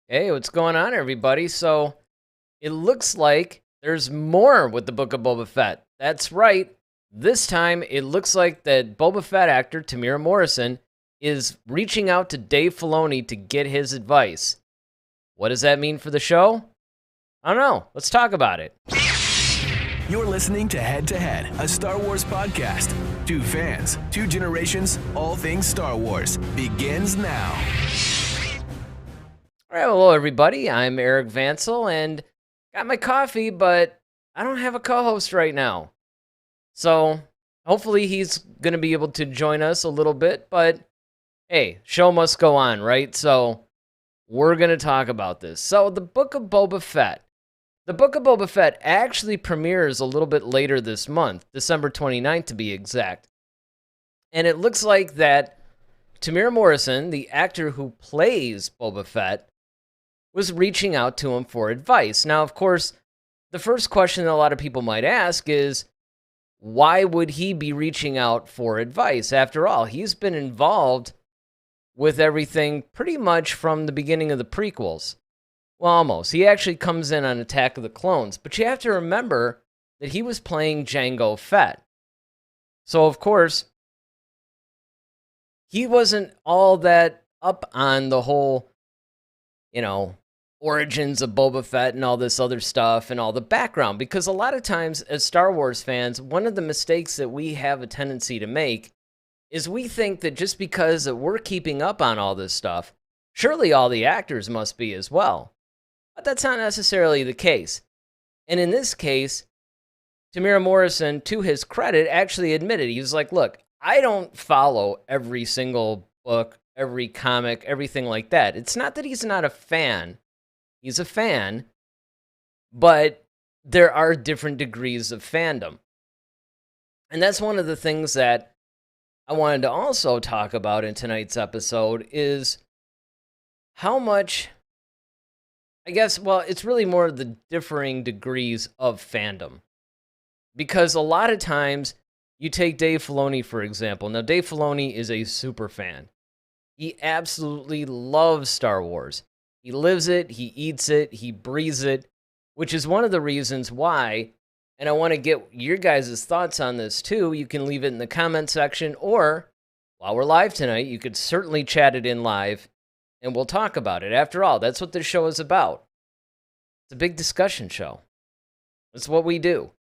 Hey, what's going on, everybody? So, it looks like there's more with the Book of Boba Fett. That's right. This time, it looks like that Boba Fett actor Temuera Morrison is reaching out to Dave Filoni to get his advice. What does that mean for the show? I don't know. Let's talk about it. You're listening to Head to Head, a Star Wars podcast. Two fans, two generations, all things Star Wars begins now. All right, hello, everybody. I'm Eric Vansel, and got my coffee, but I don't have a co-host right now. So, hopefully he's going to be able to join us a little bit, but hey, show must go on, right? So, we're going to talk about this. So, the Book of Boba Fett. The Book of Boba Fett actually premieres a little bit later this month, December 29th to be exact. And it looks like that Temuera Morrison, the actor who plays Boba Fett, was reaching out to him for advice. Now, of course, the first question that a lot of people might ask is, why would he be reaching out for advice? After all, he's been involved with everything pretty much from the beginning of the prequels. Well, almost. He actually comes in on Attack of the Clones, but you have to remember that he was playing Jango Fett. So, of course, he wasn't all that up on the whole, origins of Boba Fett and all this other stuff and all the background, because a lot of times as Star Wars fans, one of the mistakes that we have a tendency to make is we think that just because that we're keeping up on all this stuff, surely all the actors must be as well. But that's not necessarily the case. And in this case, Temuera Morrison, to his credit, actually admitted, he was like, look, I don't follow every single book, every comic, everything like that. It's not that he's not a fan. He's a fan, but there are different degrees of fandom. And that's one of the things that I wanted to also talk about in tonight's episode is how much, it's really more of the differing degrees of fandom. Because a lot of times, you take Dave Filoni, for example. Now, Dave Filoni is a super fan. He absolutely loves Star Wars. He lives it, he eats it, he breathes it, which is one of the reasons why, and I want to get your guys' thoughts on this too. You can leave it in the comment section, or while we're live tonight, you could certainly chat it in live, and we'll talk about it. After all, that's what this show is about. It's a big discussion show. It's what we do.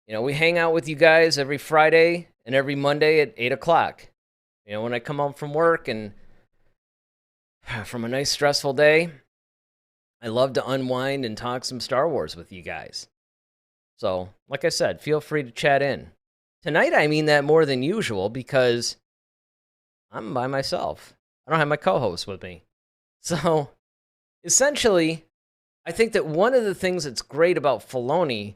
We hang out with you guys every Friday and every Monday at 8 o'clock. When I come home from work and from a nice stressful day, I love to unwind and talk some Star Wars with you guys. So, like I said, feel free to chat in. Tonight, I mean that more than usual because I'm by myself. I don't have my co-host with me. So, essentially, I think that one of the things that's great about Filoni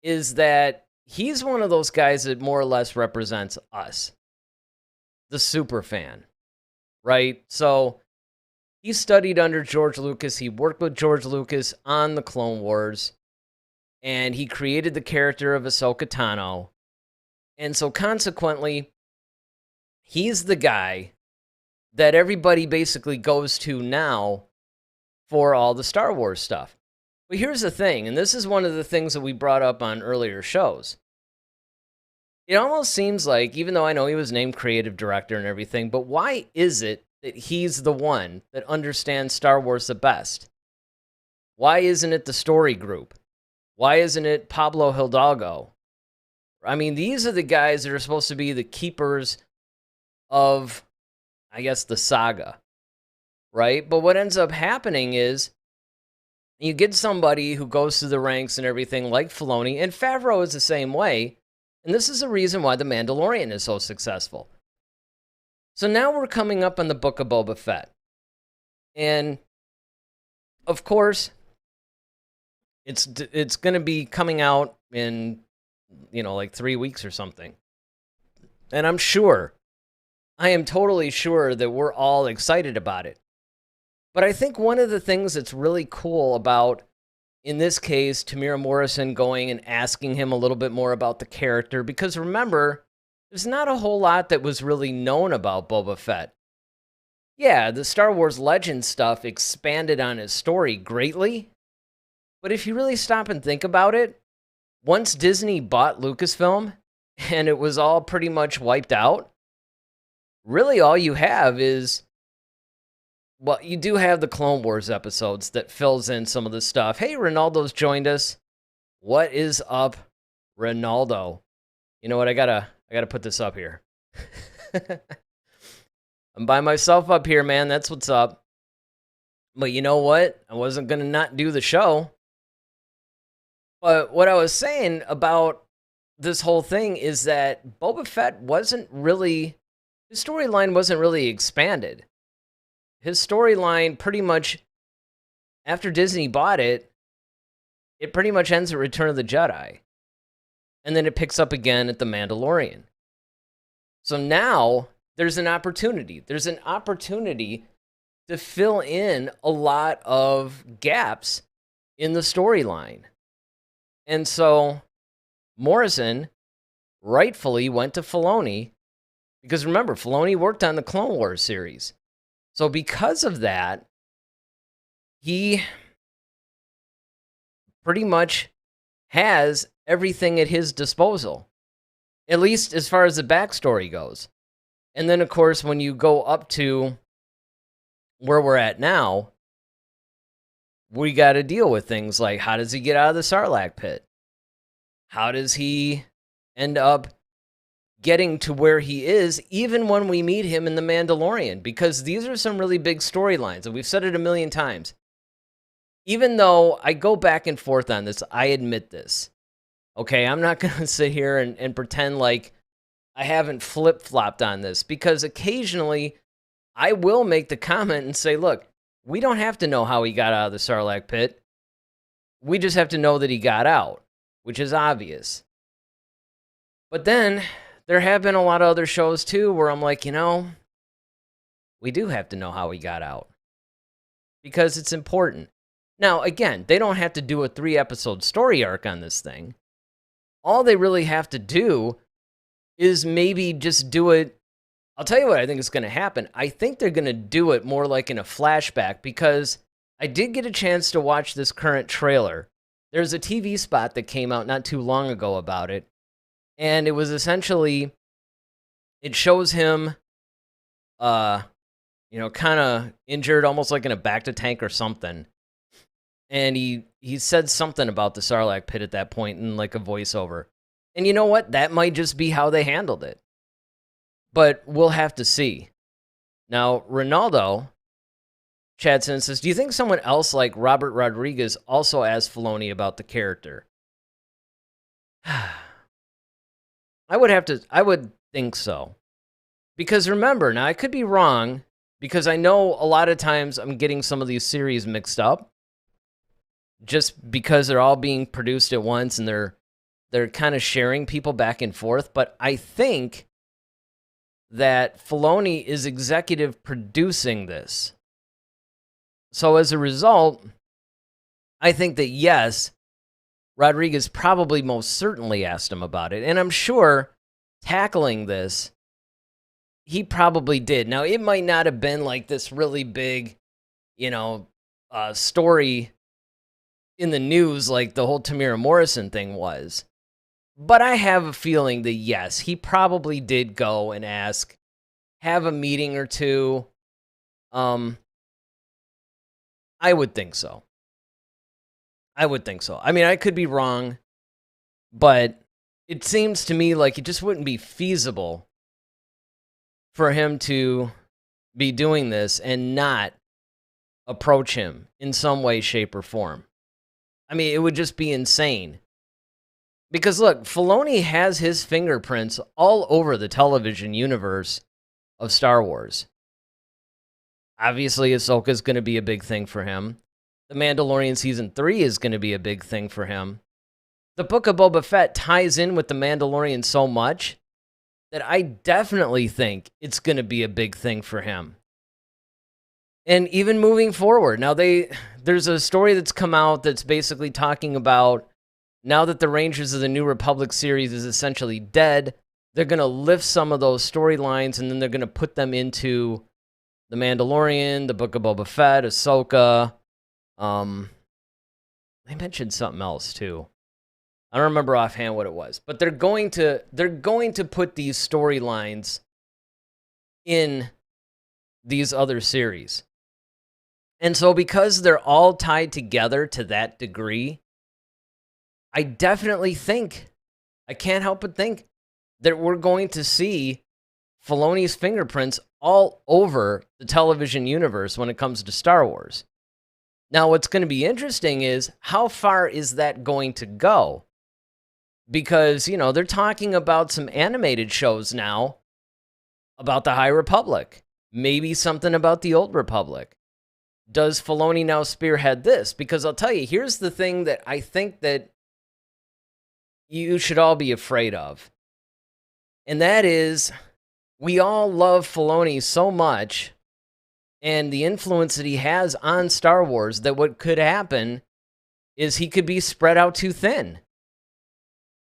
is that he's one of those guys that more or less represents us, the super fan, right? So, he studied under George Lucas. He worked with George Lucas on the Clone Wars, and he created the character of Ahsoka Tano. And so consequently, he's the guy that everybody basically goes to now for all the Star Wars stuff. But here's the thing, and this is one of the things that we brought up on earlier shows. It almost seems like, even though I know he was named creative director and everything, but why is it that he's the one that understands Star Wars the best? Why isn't it the story group? Why isn't it Pablo Hidalgo? I mean, these are the guys that are supposed to be the keepers of, the saga, right? But what ends up happening is you get somebody who goes through the ranks and everything like Filoni, and Favreau is the same way, and this is the reason why The Mandalorian is so successful. So now we're coming up on the Book of Boba Fett. And, of course, it's going to be coming out in, like 3 weeks or something. And I am totally sure that we're all excited about it. But I think one of the things that's really cool about, in this case, Temuera Morrison going and asking him a little bit more about the character, because remember, there's not a whole lot that was really known about Boba Fett. Yeah, the Star Wars Legend stuff expanded on his story greatly. But if you really stop and think about it, once Disney bought Lucasfilm and it was all pretty much wiped out, really all you have is, well, you do have the Clone Wars episodes that fills in some of the stuff. Hey, Ronaldo's joined us. What is up, Ronaldo? You know what? I gotta put this up here. I'm by myself up here, man. That's what's up. But you know what? I wasn't gonna not do the show. But what I was saying about this whole thing is that Boba Fett his storyline wasn't really expanded. His storyline pretty much, after Disney bought it, it pretty much ends at Return of the Jedi. And then it picks up again at The Mandalorian. So now there's an opportunity. There's an opportunity to fill in a lot of gaps in the storyline. And so Morrison rightfully went to Filoni, because remember, Filoni worked on the Clone Wars series. So because of that, he pretty much has everything at his disposal, at least as far as the backstory goes. And then, of course, when you go up to where we're at now, we got to deal with things like, how does he get out of the Sarlacc pit? How does he end up getting to where he is, even when we meet him in The Mandalorian? Because these are some really big storylines, and we've said it a million times. Even though I go back and forth on this, I admit this. Okay, I'm not going to sit here and pretend like I haven't flip-flopped on this, because occasionally I will make the comment and say, look, we don't have to know how he got out of the Sarlacc pit. We just have to know that he got out, which is obvious. But then there have been a lot of other shows too where I'm like, we do have to know how he got out, because it's important. Now, again, they don't have to do a 3-episode story arc on this thing. All they really have to do is maybe just do it. I'll tell you what I think is going to happen. I think they're going to do it more like in a flashback, because I did get a chance to watch this current trailer. There's a TV spot that came out not too long ago about it. And it was essentially, it shows him, kind of injured, almost like in a back-to-tank or something. And he said something about the Sarlacc pit at that point in like a voiceover. And you know what? That might just be how they handled it. But we'll have to see. Now, Ronaldo, Chadson says, do you think someone else like Robert Rodriguez also asked Filoni about the character? I would think so. Because remember, now I could be wrong, because I know a lot of times I'm getting some of these series mixed up, just because they're all being produced at once and they're kind of sharing people back and forth. But I think that Filoni is executive producing this. So as a result, I think that yes, Rodriguez probably most certainly asked him about it. And I'm sure tackling this, he probably did. Now, it might not have been like this really big, story in the news like the whole Temuera Morrison thing was. But I have a feeling that yes, he probably did go and have a meeting or two. I would think so. I mean, I could be wrong, but it seems to me like it just wouldn't be feasible for him to be doing this and not approach him in some way, shape, or form. I mean, it would just be insane. Because look, Filoni has his fingerprints all over the television universe of Star Wars. Obviously, Ahsoka's going to be a big thing for him. The Mandalorian Season 3 is going to be a big thing for him. The Book of Boba Fett ties in with The Mandalorian so much that I definitely think it's going to be a big thing for him. And even moving forward, now there's a story that's come out that's basically talking about, now that the Rangers of the New Republic series is essentially dead, they're going to lift some of those storylines and then they're going to put them into The Mandalorian, the Book of Boba Fett, Ahsoka. They mentioned something else too. I don't remember offhand what it was, but they're going to put these storylines in these other series. And so because they're all tied together to that degree, I definitely think, I can't help but think, that we're going to see Filoni's fingerprints all over the television universe when it comes to Star Wars. Now, what's going to be interesting is, how far is that going to go? Because, you know, they're talking about some animated shows now about the High Republic. Maybe something about the Old Republic. Does Filoni now spearhead this? Because I'll tell you, here's the thing that I think that you should all be afraid of. And that is, we all love Filoni so much, and the influence that he has on Star Wars, that what could happen is he could be spread out too thin.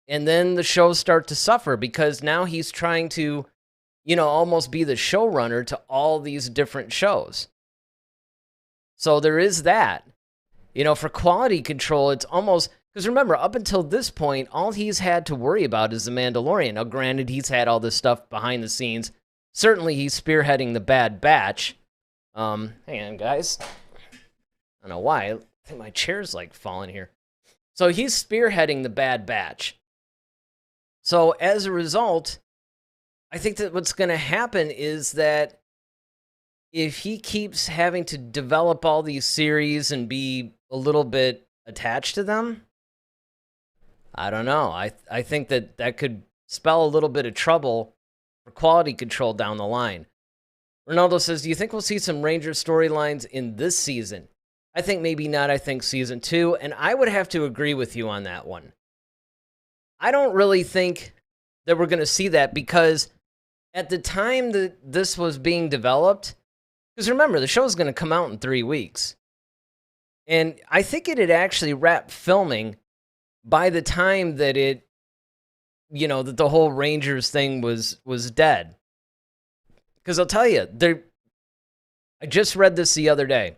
And then the shows start to suffer, because now he's trying to, you know, almost be the showrunner to all these different shows. So there is that. You know, for quality control, it's almost... Because remember, up until this point, all he's had to worry about is The Mandalorian. Now, granted, he's had all this stuff behind the scenes. Certainly, he's spearheading the Bad Batch. Hang on, guys. I don't know why. I think my chair's, like, falling here. So he's spearheading the Bad Batch. So as a result, I think that what's going to happen is that if he keeps having to develop all these series and be a little bit attached to them, I don't know. I think that that could spell a little bit of trouble for quality control down the line. Ronaldo says, do you think we'll see some Ranger storylines in this season? I think maybe not. I think season 2, and I would have to agree with you on that one. I don't really think that we're going to see that, because at the time that this was being developed, because remember, the show's going to come out in 3 weeks. And I think it had actually wrapped filming by the time that it, you know, that the whole Rangers thing was dead. Because I'll tell you, I just read this the other day,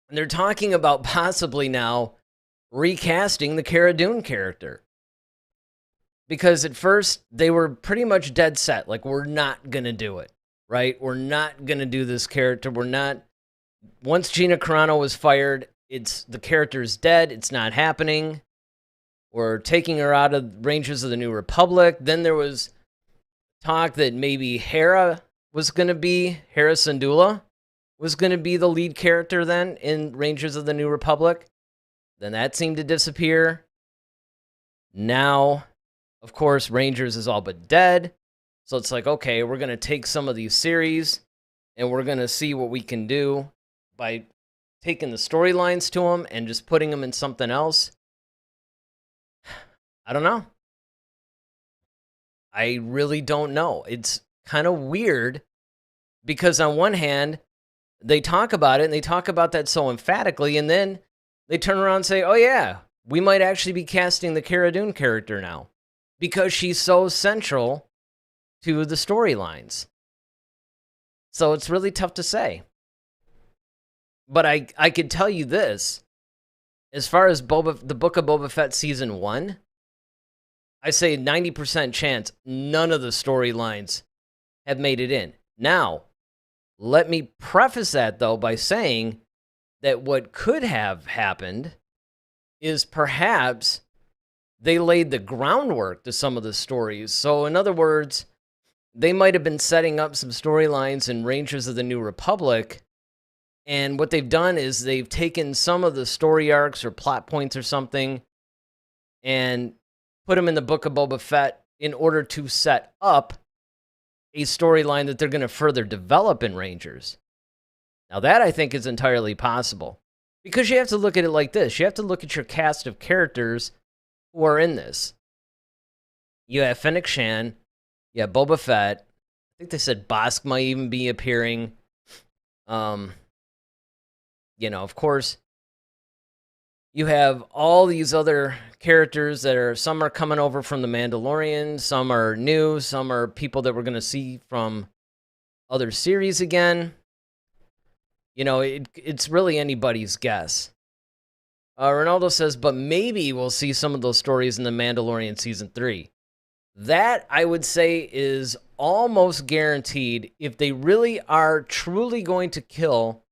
and they're talking about possibly now recasting the Cara Dune character. Because at first, they were pretty much dead set, like, we're not going to do it, right? We're not going to do this character. We're not... Once Gina Carano was fired, the character's dead. It's not happening. We're taking her out of Rangers of the New Republic. Then there was talk that maybe Hera Syndulla was going to be the lead character then in Rangers of the New Republic. Then that seemed to disappear. Now, of course, Rangers is all but dead. So it's like, okay, we're going to take some of these series and we're going to see what we can do by taking the storylines to them and just putting them in something else. I don't know. I really don't know. It's kind of weird, because on one hand, they talk about it, and they talk about that so emphatically, and then they turn around and say, oh yeah, we might actually be casting the Cara Dune character now, because she's so central to the storylines. So it's really tough to say. But I could tell you this. As far as the Book of Boba Fett Season 1, I say 90% chance none of the storylines have made it in. Now, let me preface that, though, by saying that what could have happened is perhaps they laid the groundwork to some of the stories. So, in other words, they might have been setting up some storylines in Rangers of the New Republic, and what they've done is they've taken some of the story arcs or plot points or something and put them in the Book of Boba Fett in order to set up a storyline that they're going to further develop in Rangers. Now that, I think, is entirely possible. Because you have to look at it like this. You have to look at your cast of characters who are in this. You have Fennec Shan. You have Boba Fett. I think they said Bosk might even be appearing. You know, of course, you have all these other characters that are, some are coming over from The Mandalorian, some are new, some are people that we're going to see from other series again. You know, it's really anybody's guess. Ronaldo says, but maybe we'll see some of those stories in The Mandalorian Season 3. That, I would say, is almost guaranteed if they really are truly going to kill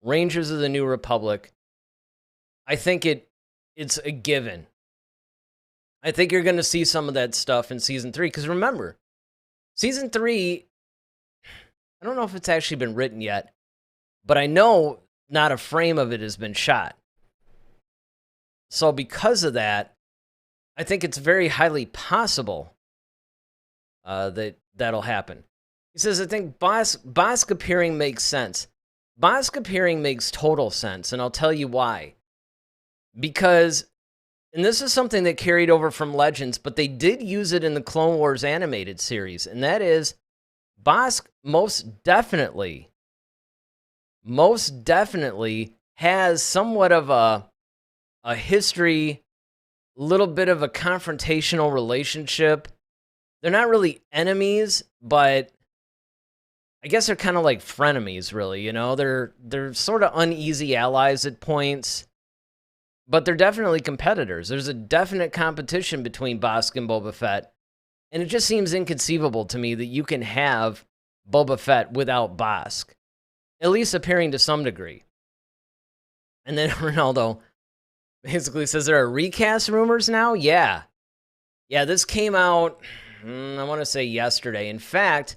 Rangers of the New Republic. I think it's a given. I think you're going to see some of that stuff in Season 3. Because remember, Season 3, I don't know if it's actually been written yet, but I know not a frame of it has been shot. So because of that, I think it's very highly possible that'll happen. He says, I think Bosk appearing makes sense. Bosk appearing makes total sense, and I'll tell you why. Because, and this is something that carried over from Legends, but they did use it in the Clone Wars animated series, and that is, Bosk most definitely has somewhat of a history, little bit of a confrontational relationship. They're not really enemies, but I guess they're kind of like frenemies, really. You know, they're sort of uneasy allies at points, but they're definitely competitors. There's a definite competition between Bosk and Boba Fett, and it just seems inconceivable to me that you can have Boba Fett without Bosk, at least appearing to some degree. And then Ronaldo basically says there are recast rumors now? Yeah, this came out, I want to say yesterday. In fact,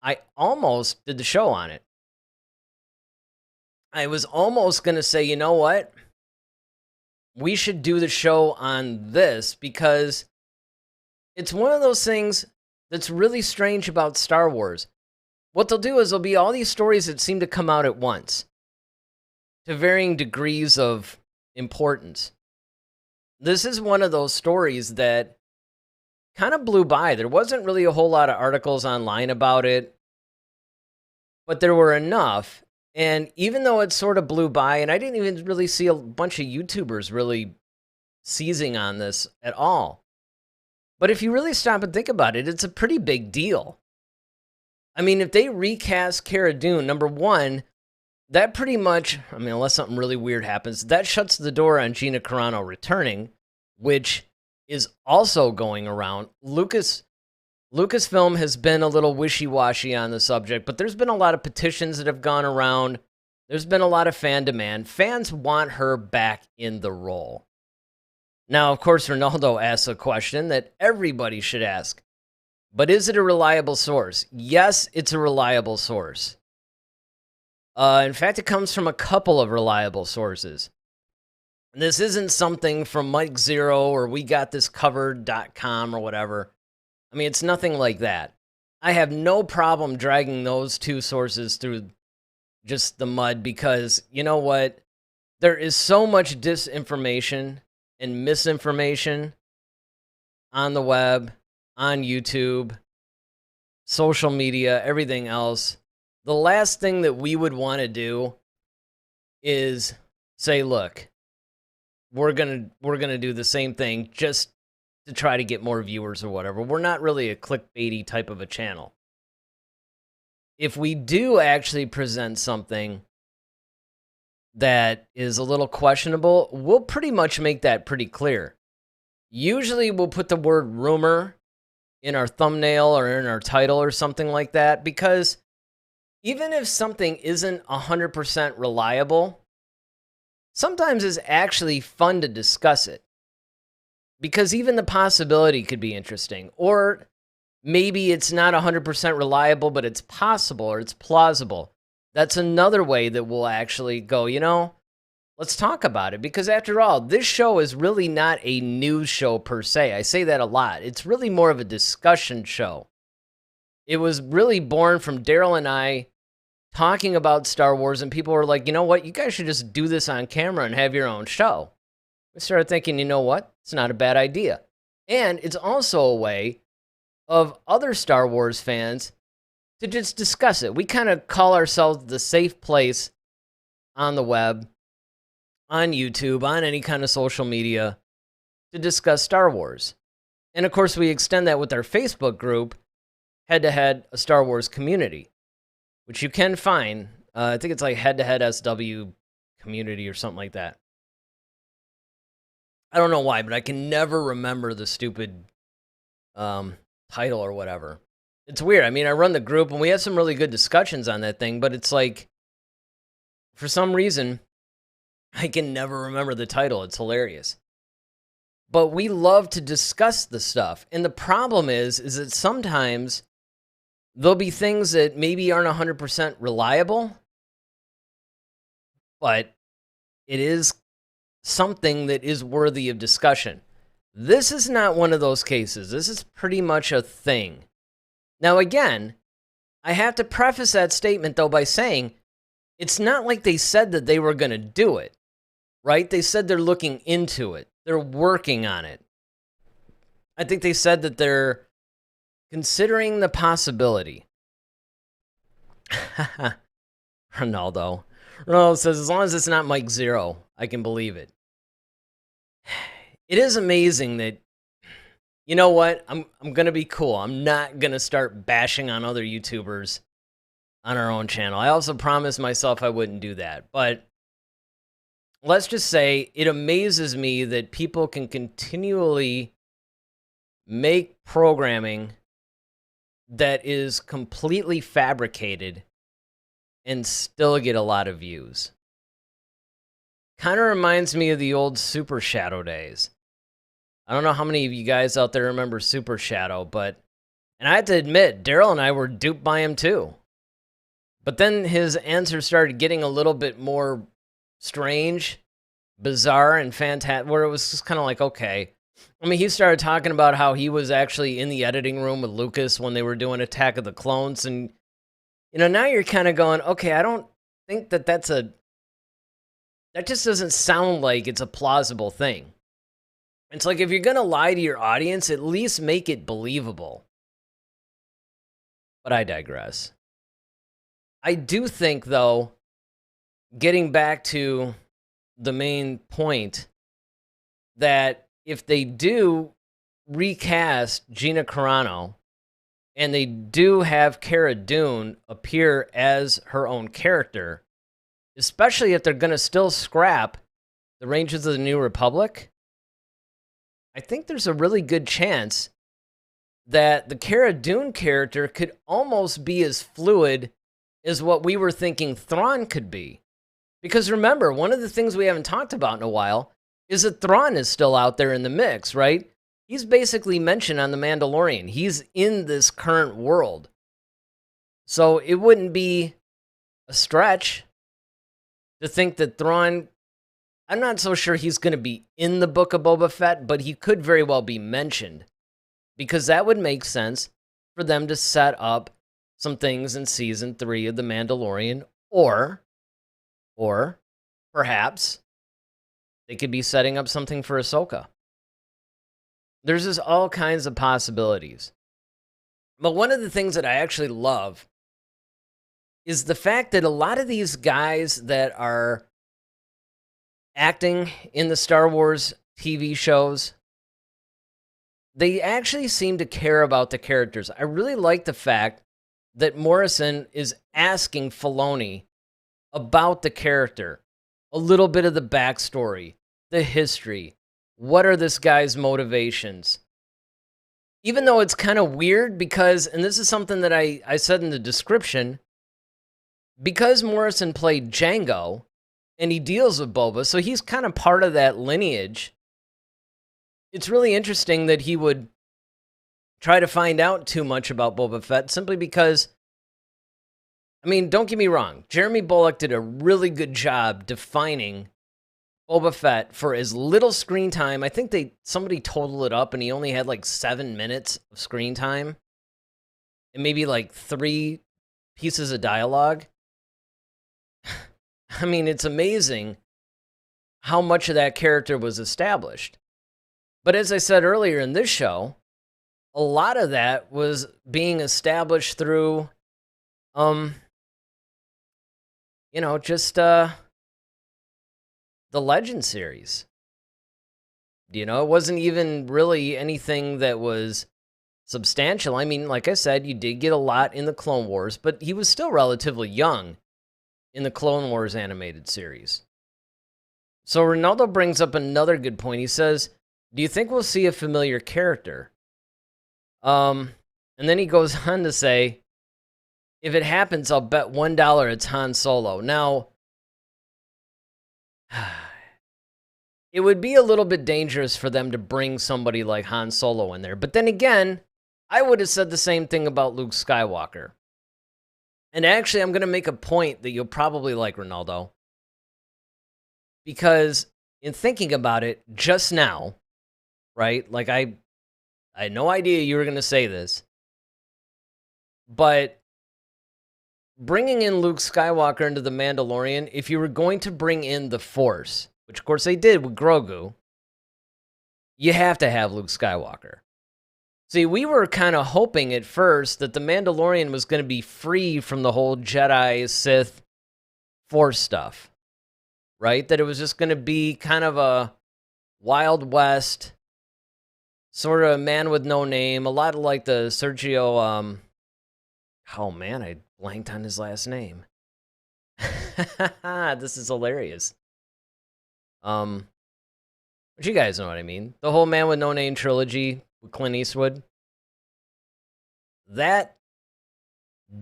I almost did the show on it. I was almost going to say, you know what? We should do the show on this because it's one of those things that's really strange about Star Wars. What they'll do is there'll be all these stories that seem to come out at once to varying degrees of importance. This is one of those stories that kind of blew by. There wasn't really a whole lot of articles online about it, but there were enough. And even though it sort of blew by, and I didn't even really see a bunch of YouTubers really seizing on this at all. But if you really stop and think about it, it's a pretty big deal. I mean, if they recast Cara Dune, number one, that pretty much, I mean, unless something really weird happens, that shuts the door on Gina Carano returning, which is also going around. Lucasfilm has been a little wishy-washy on the subject, but there's been a lot of petitions that have gone around. There's been a lot of fan demand. Fans want her back in the role. Now, of course, Ronaldo asks a question that everybody should ask. But is it a reliable source? Yes, it's a reliable source. In fact, it comes from a couple of reliable sources. This isn't something from Mike Zero or WeGotThisCovered.com or whatever. I mean, it's nothing like that. I have no problem dragging those two sources through just the mud because, you know what? There is so much disinformation and misinformation on the web, on YouTube, social media, everything else. The last thing that we would want to do is say, look, we're gonna do the same thing just to try to get more viewers or whatever. We're not really a clickbaity type of a channel. If we do actually present something that is a little questionable, we'll pretty much make that pretty clear. Usually we'll put the word rumor in our thumbnail or in our title or something like that, because even if something isn't 100% reliable, sometimes it's actually fun to discuss it. Because even the possibility could be interesting. Or maybe it's not 100% reliable, but it's possible or it's plausible. That's another way that we'll actually go, you know, let's talk about it. Because after all, this show is really not a news show per se. I say that a lot. It's really more of a discussion show. It was really born from Daryl and I talking about Star Wars, and people were like, you know what, you guys should just do this on camera and have your own show. We started thinking, you know what, it's not a bad idea. And it's also a way of other Star Wars fans to just discuss it. We kind of call ourselves the safe place on the web, on YouTube, on any kind of social media to discuss Star Wars. And of course, we extend that with our Facebook group, Head to Head, a Star Wars community. which you can find. I think it's like head-to-head SW community or something like that. I don't know why, but I can never remember the stupid title or whatever. It's weird. I mean, I run the group, and we had some really good discussions on that thing, but it's like, for some reason, I can never remember the title. It's hilarious. But we love to discuss the stuff. And the problem is that sometimes there'll be things that maybe aren't 100% reliable, but it is something that is worthy of discussion. This is not one of those cases. This is pretty much a thing. Now, again, I have to preface that statement, though, by saying it's not like they said that they were going to do it, right? They said they're looking into it. They're working on it. I think they said that they're considering the possibility. Ronaldo says, as long as it's not Mike Zero, I can believe it. It is amazing that, you know what? I'm going to be cool. I'm not going to start bashing on other YouTubers on our own channel. I also promised myself I wouldn't do that. But let's just say it amazes me that people can continually make programming that is completely fabricated and still get a lot of views. Kind of reminds me of the old Super Shadow days. I don't know how many of you guys out there remember Super Shadow, and I have to admit, Daryl and I were duped by him too. But then his answers started getting a little bit more strange, bizarre, and fantastic, where it was just kind of like, okay. I mean, he started talking about how he was actually in the editing room with Lucas when they were doing Attack of the Clones, and, you know, now you're kind of going, okay, I don't think that that just doesn't sound like it's a plausible thing. It's like, if you're going to lie to your audience, at least make it believable. But I digress. I do think, though, getting back to the main point, that if they do recast Gina Carano and they do have Cara Dune appear as her own character, especially if they're going to still scrap the Rangers of the New Republic, I think there's a really good chance that the Cara Dune character could almost be as fluid as what we were thinking Thrawn could be. Because remember, one of the things we haven't talked about in a while is that Thrawn is still out there in the mix, right? He's basically mentioned on The Mandalorian. He's in this current world. So it wouldn't be a stretch to think that Thrawn, I'm not so sure he's going to be in the Book of Boba Fett, but he could very well be mentioned, because that would make sense for them to set up some things in Season 3 of The Mandalorian, or perhaps they could be setting up something for Ahsoka. There's just all kinds of possibilities. But one of the things that I actually love is the fact that a lot of these guys that are acting in the Star Wars TV shows, they actually seem to care about the characters. I really like the fact that Morrison is asking Filoni about the character, a little bit of the backstory, the history. What are this guy's motivations? Even though it's kind of weird because, and this is something that I said in the description, because Morrison played Jango, and he deals with Boba, so he's kind of part of that lineage. It's really interesting that he would try to find out too much about Boba Fett, simply because, I mean, don't get me wrong, Jeremy Bulloch did a really good job defining Boba Fett for as little screen time. I think somebody totaled it up, and he only had like 7 minutes of screen time, and maybe like 3 pieces of dialogue. I mean, it's amazing how much of that character was established. But as I said earlier in this show, a lot of that was being established through, just the Legend series. It wasn't even really anything that was substantial. I mean, like I said, you did get a lot in the Clone Wars, but he was still relatively young in the Clone Wars animated series. So Ronaldo brings up another good point. He says, do you think we'll see a familiar character? And then he goes on to say, if it happens, I'll bet $1 it's Han Solo. Now, it would be a little bit dangerous for them to bring somebody like Han Solo in there. But then again, I would have said the same thing about Luke Skywalker. And actually, I'm going to make a point that you'll probably like, Ronaldo. Because in thinking about it just now, right? Like, I had no idea you were going to say this. But bringing in Luke Skywalker into The Mandalorian, if you were going to bring in the Force, which of course they did with Grogu, you have to have Luke Skywalker. See, we were kind of hoping at first that The Mandalorian was going to be free from the whole Jedi, Sith, Force stuff, right? That it was just going to be kind of a Wild West, sort of a man with no name, a lot like the Sergio, oh man, I blanked on his last name. This is hilarious. But you guys know what I mean. The whole Man with No Name trilogy with Clint Eastwood. That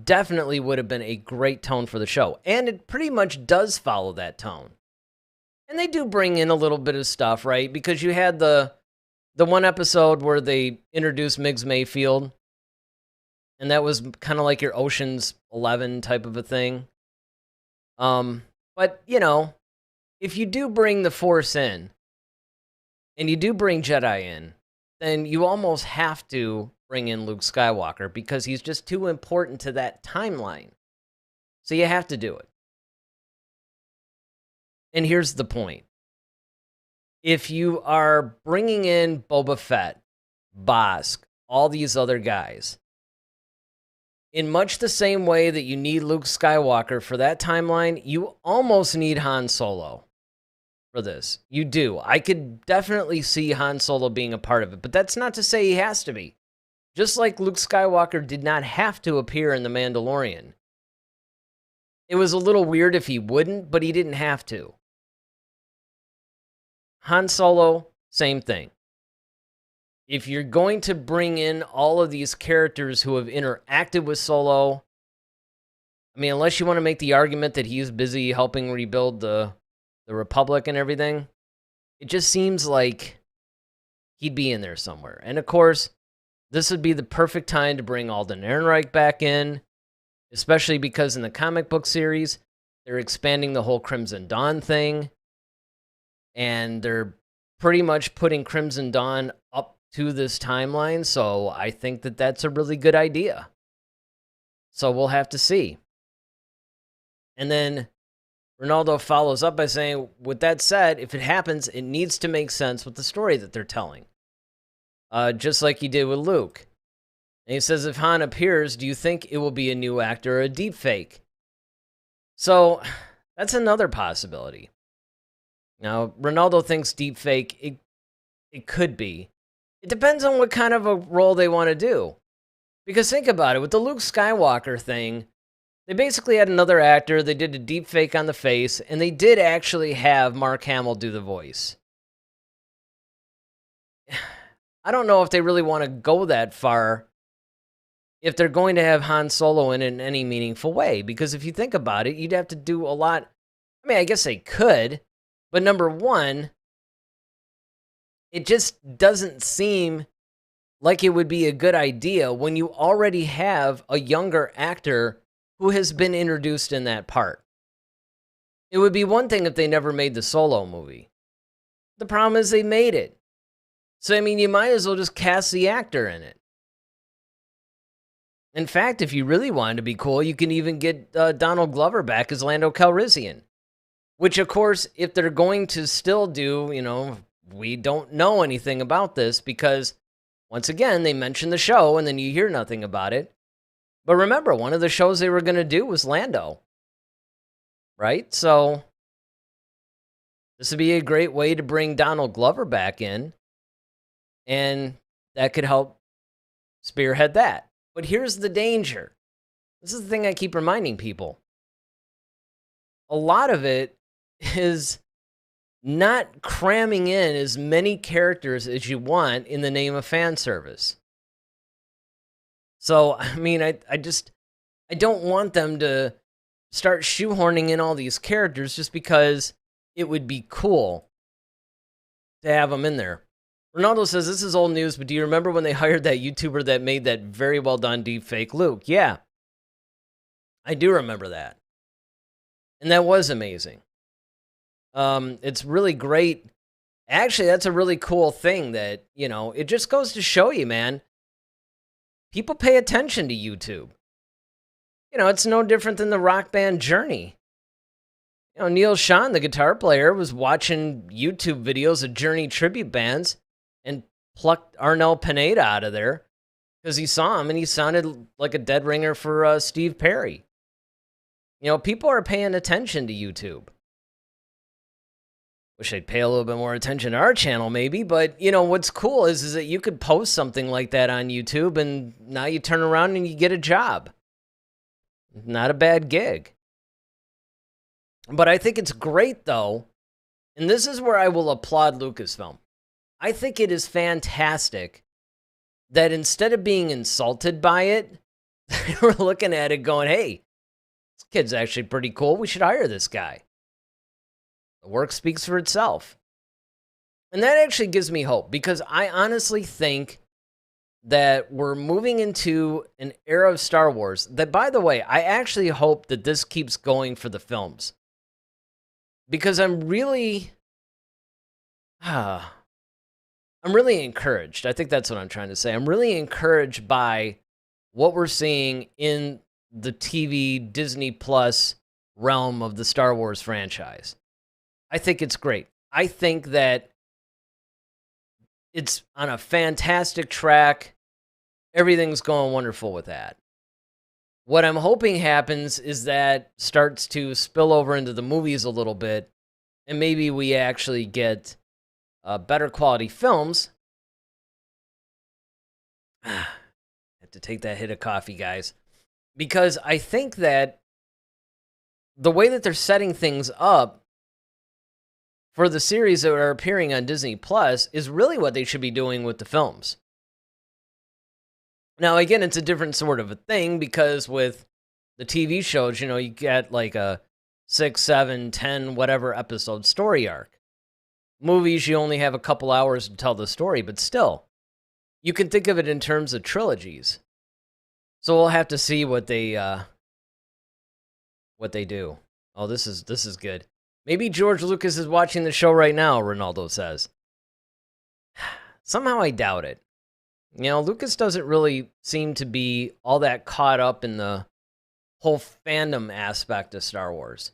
definitely would have been a great tone for the show. And it pretty much does follow that tone. And they do bring in a little bit of stuff, right? Because you had the one episode where they introduced Miggs Mayfield. And that was kind of like your Ocean's 11 type of a thing. But, you know, if you do bring the Force in, and you do bring Jedi in, then you almost have to bring in Luke Skywalker because he's just too important to that timeline. So you have to do it. And here's the point. If you are bringing in Boba Fett, Bossk, all these other guys, in much the same way that you need Luke Skywalker for that timeline, you almost need Han Solo for this. You do. I could definitely see Han Solo being a part of it, but that's not to say he has to be. Just like Luke Skywalker did not have to appear in The Mandalorian. It was a little weird if he wouldn't, but he didn't have to. Han Solo, same thing. If you're going to bring in all of these characters who have interacted with Solo, I mean, unless you want to make the argument that he's busy helping rebuild the Republic and everything, it just seems like he'd be in there somewhere. And of course, this would be the perfect time to bring Alden Ehrenreich back in, especially because in the comic book series, they're expanding the whole Crimson Dawn thing, and they're pretty much putting Crimson Dawn up to this timeline, so I think that that's a really good idea. So we'll have to see. And then Ronaldo follows up by saying, with that said, if it happens, it needs to make sense with the story that they're telling. Just like he did with Luke. And he says, if Han appears, do you think it will be a new actor or a deep fake? So that's another possibility. Now, Ronaldo thinks deep fake, it could be. It depends on what kind of a role they want to do. Because think about it, with the Luke Skywalker thing, they basically had another actor, they did a deep fake on the face, and they did actually have Mark Hamill do the voice. I don't know if they really want to go that far if they're going to have Han Solo in any meaningful way. Because if you think about it, you'd have to do a lot. I mean, I guess they could, but number one, it just doesn't seem like it would be a good idea when you already have a younger actor who has been introduced in that part. It would be one thing if they never made the Solo movie. The problem is they made it. So, I mean, you might as well just cast the actor in it. In fact, if you really wanted to be cool, you can even get Donald Glover back as Lando Calrissian. Which, of course, if they're going to still do, you know, we don't know anything about this because, once again, they mention the show and then you hear nothing about it. But remember, one of the shows they were going to do was Lando. Right? So, this would be a great way to bring Donald Glover back in. And that could help spearhead that. But here's the danger. This is the thing I keep reminding people. A lot of it is not cramming in as many characters as you want in the name of fan service. So, I mean, I don't want them to start shoehorning in all these characters just because it would be cool to have them in there. Ronaldo says, this is old news, but do you remember when they hired that YouTuber that made that very well done deep fake Luke? Yeah, I do remember that. And that was amazing. It's really great. Actually, that's a really cool thing that, you know, it just goes to show you, man. People pay attention to YouTube. You know, it's no different than the rock band Journey. You know, Neil Schon, the guitar player, was watching YouTube videos of Journey tribute bands and plucked Arnel Pineda out of there because he saw him and he sounded like a dead ringer for Steve Perry. You know, people are paying attention to YouTube. Wish they'd pay a little bit more attention to our channel, maybe. But, you know, what's cool is that you could post something like that on YouTube, and now you turn around and you get a job. Not a bad gig. But I think it's great, though, and this is where I will applaud Lucasfilm. I think it is fantastic that instead of being insulted by it, they were looking at it going, hey, this kid's actually pretty cool. We should hire this guy. The work speaks for itself. And that actually gives me hope because I honestly think that we're moving into an era of Star Wars that, by the way, I actually hope that this keeps going for the films. Because I'm really encouraged. I think that's what I'm trying to say. I'm really encouraged by what we're seeing in the TV Disney Plus realm of the Star Wars franchise. I think it's great. I think that it's on a fantastic track. Everything's going wonderful with that. What I'm hoping happens is that starts to spill over into the movies a little bit, and maybe we actually get better quality films. I have to take that hit of coffee, guys, because I think that the way that they're setting things up for the series that are appearing on Disney Plus is really what they should be doing with the films. Now, again, it's a different sort of a thing because with the TV shows, you know, you get like a 6, 7, 10, whatever episode story arc. Movies, you only have a couple hours to tell the story, but still, you can think of it in terms of trilogies. So we'll have to see what they do. Oh, this is good. Maybe George Lucas is watching the show right now, Ronaldo says. Somehow I doubt it. You know, Lucas doesn't really seem to be all that caught up in the whole fandom aspect of Star Wars.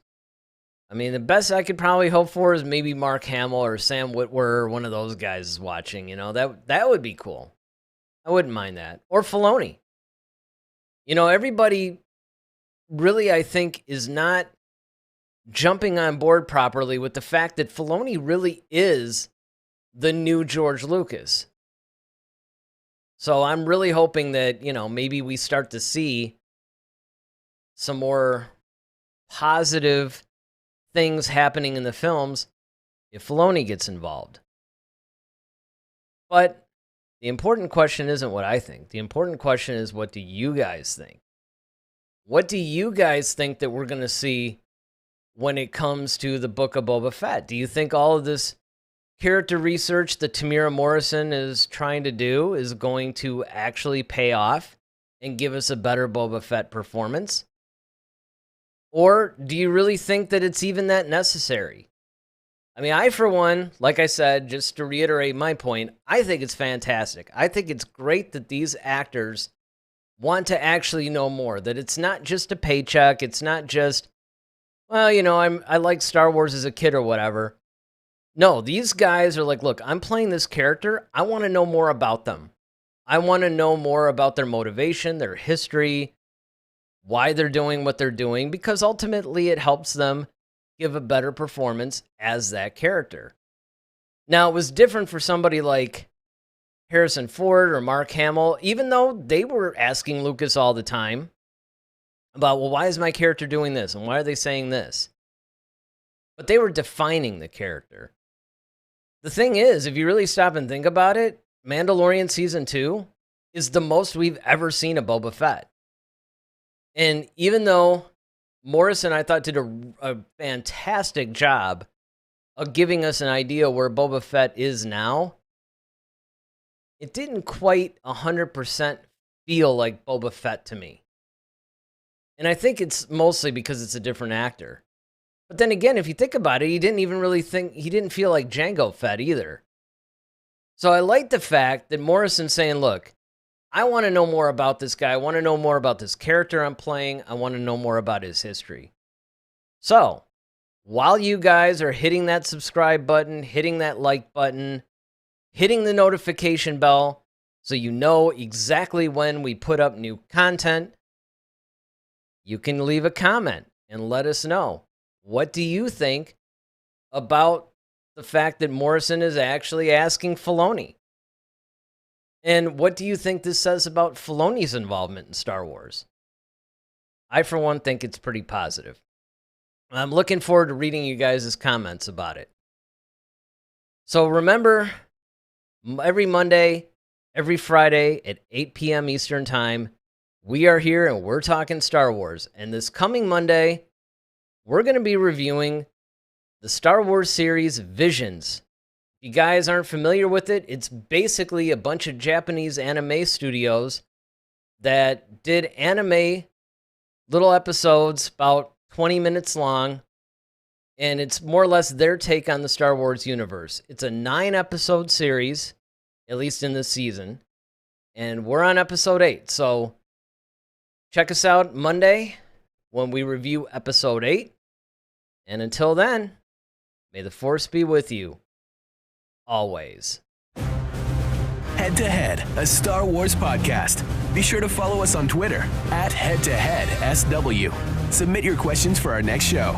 I mean, the best I could probably hope for is maybe Mark Hamill or Sam Witwer or one of those guys is watching. You know, that would be cool. I wouldn't mind that. Or Filoni. You know, everybody really, I think, is not jumping on board properly with the fact that Filoni really is the new George Lucas. So I'm really hoping that, you know, maybe we start to see some more positive things happening in the films if Filoni gets involved. But the important question isn't what I think. The important question is, what do you guys think? What do you guys think that we're going to see when it comes to the Book of Boba Fett? Do you think all of this character research that Temuera Morrison is trying to do is going to actually pay off and give us a better Boba Fett performance? Or do you really think that it's even that necessary? I mean, I, for one, like I said, just to reiterate my point, I think it's fantastic. I think it's great that these actors want to actually know more, that it's not just a paycheck. It's not just, well, you know, I like Star Wars as a kid or whatever. No, these guys are like, look, I'm playing this character. I want to know more about them. I want to know more about their motivation, their history, why they're doing what they're doing, because ultimately it helps them give a better performance as that character. Now, it was different for somebody like Harrison Ford or Mark Hamill, even though they were asking Lucas all the time about, well, why is my character doing this? And why are they saying this? But they were defining the character. The thing is, if you really stop and think about it, Mandalorian Season 2 is the most we've ever seen of Boba Fett. And even though Morrison, I thought, did a fantastic job of giving us an idea where Boba Fett is now, it didn't quite 100% feel like Boba Fett to me. And I think it's mostly because it's a different actor. But then again, if you think about it, he didn't feel like Jango Fett either. So I like the fact that Morrison's saying, look, I want to know more about this guy. I want to know more about this character I'm playing. I want to know more about his history. So, while you guys are hitting that subscribe button, hitting that like button, hitting the notification bell, so you know exactly when we put up new content, you can leave a comment and let us know. What do you think about the fact that Morrison is actually asking Filoni? And what do you think this says about Filoni's involvement in Star Wars? I, for one, think it's pretty positive. I'm looking forward to reading you guys' comments about it. So remember, every Monday, every Friday at 8 p.m. Eastern Time, we are here and we're talking Star Wars. And this coming Monday, we're going to be reviewing the Star Wars series Visions. If you guys aren't familiar with it, it's basically a bunch of Japanese anime studios that did anime little episodes about 20 minutes long, and it's more or less their take on the Star Wars universe. It's a 9-episode series, at least in this season, and we're on episode 8. So check us out Monday when we review episode 8. And until then, may the Force be with you. Always. Head to Head, a Star Wars podcast. Be sure to follow us on Twitter @HeadToHeadSW. Submit your questions for our next show.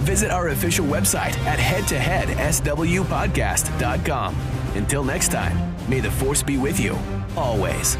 Visit our official website at headtoheadswpodcast.com. Until next time, may the Force be with you, always.